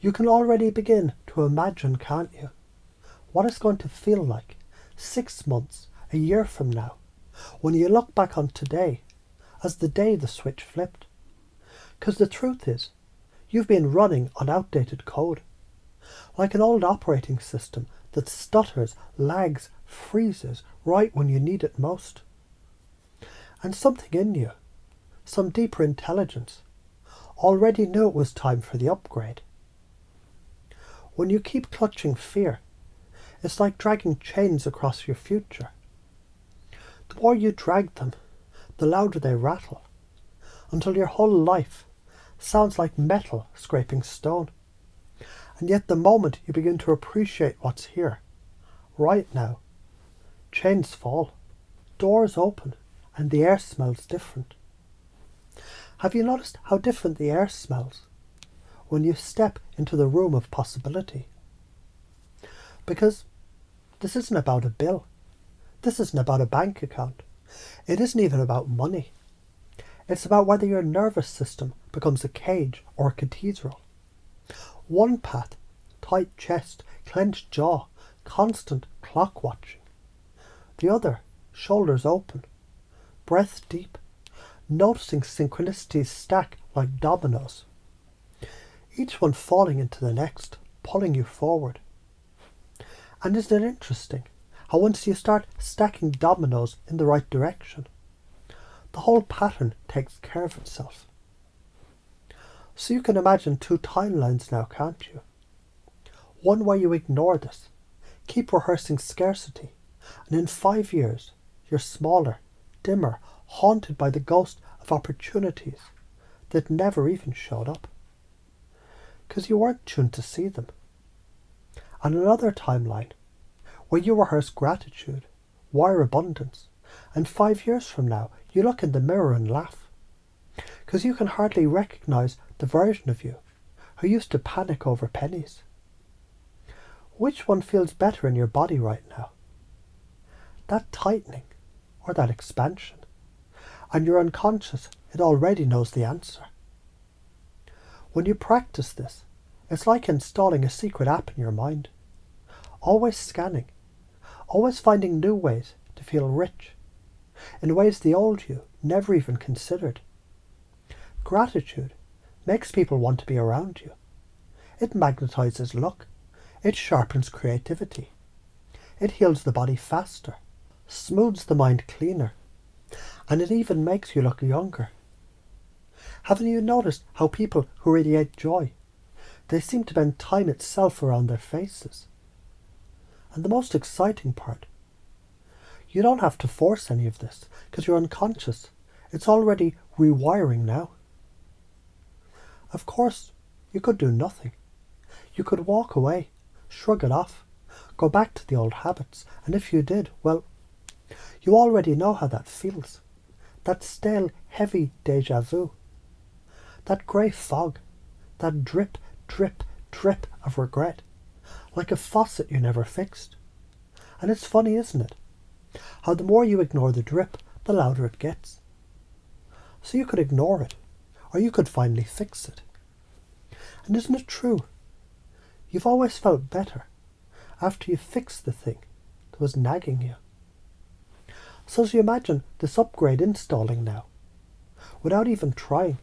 You can already begin to imagine, can't you, what it's going to feel like 6 months, a year from now, when you look back on today as the day the switch flipped. Because the truth is, you've been running on outdated code, like an old operating system that stutters, lags, freezes right when you need it most. And something in you, some deeper intelligence, already knew it was time for the upgrade. When you keep clutching fear, it's like dragging chains across your future. The more you drag them, the louder they rattle, until your whole life sounds like metal scraping stone. And yet the moment you begin to appreciate what's here, right now, chains fall, doors open, and the air smells different. Have you noticed how different the air smells when you step into the room of possibility? Because this isn't about a bill. This isn't about a bank account. It isn't even about money. It's about whether your nervous system becomes a cage or a cathedral. One path, tight chest, clenched jaw, constant clock watching. The other, shoulders open, breath deep, noticing synchronicities stack like dominoes. Each one falling into the next, pulling you forward. And isn't it interesting how once you start stacking dominoes in the right direction, the whole pattern takes care of itself. So you can imagine 2 timelines now, can't you? One where you ignore this, keep rehearsing scarcity, and in 5 years, you're smaller, dimmer, haunted by the ghost of opportunities that never even showed up. Because you weren't tuned to see them. And another timeline, where you rehearse gratitude, wire abundance, and 5 years from now, you look in the mirror and laugh. Because you can hardly recognize the version of you who used to panic over pennies. Which one feels better in your body right now? That tightening or that expansion? And your unconscious, it already knows the answer. When you practice this, it's like installing a secret app in your mind. Always scanning, always finding new ways to feel rich, in ways the old you never even considered. Gratitude makes people want to be around you. It magnetizes luck. It sharpens creativity. It heals the body faster, smooths the mind cleaner, and it even makes you look younger. Haven't you noticed how people who radiate joy, they seem to bend time itself around their faces? And the most exciting part, you don't have to force any of this because you're unconscious. It's already rewiring now. Of course, you could do nothing. You could walk away, shrug it off, go back to the old habits, and if you did, well, you already know how that feels. That stale, heavy déjà vu. That grey fog. That drip, drip, drip of regret. Like a faucet you never fixed. And it's funny, isn't it? How the more you ignore the drip, the louder it gets. So you could ignore it, or you could finally fix it. And isn't it true? You've always felt better after you fixed the thing that was nagging you. So as you imagine this upgrade installing now, without even trying,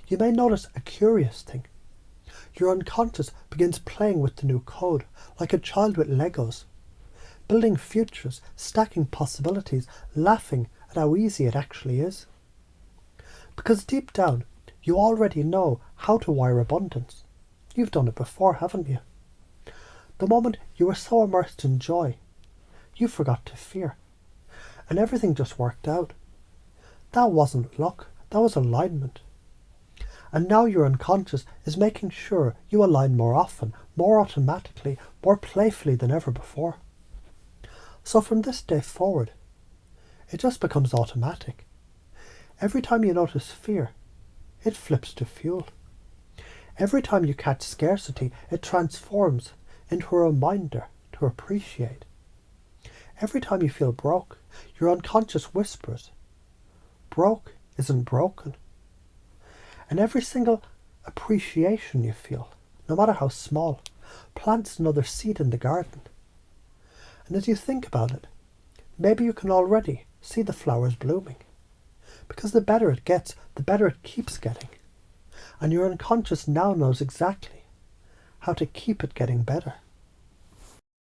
you may notice a curious thing. Your unconscious begins playing with the new code, like a child with Legos, building futures, stacking possibilities, laughing at how easy it actually is. Because deep down, you already know how to wire abundance. You've done it before, haven't you? The moment you were so immersed in joy, you forgot to fear. And everything just worked out. That wasn't luck, that was alignment. And now your unconscious is making sure you align more often, more automatically, more playfully than ever before. So from this day forward, it just becomes automatic. Every time you notice fear, it flips to fuel. Every time you catch scarcity, it transforms into a reminder to appreciate. Every time you feel broke, your unconscious whispers, broke isn't broken. And every single appreciation you feel, no matter how small, plants another seed in the garden. And as you think about it, maybe you can already see the flowers blooming. Because the better it gets, the better it keeps getting. And your unconscious now knows exactly how to keep it getting better.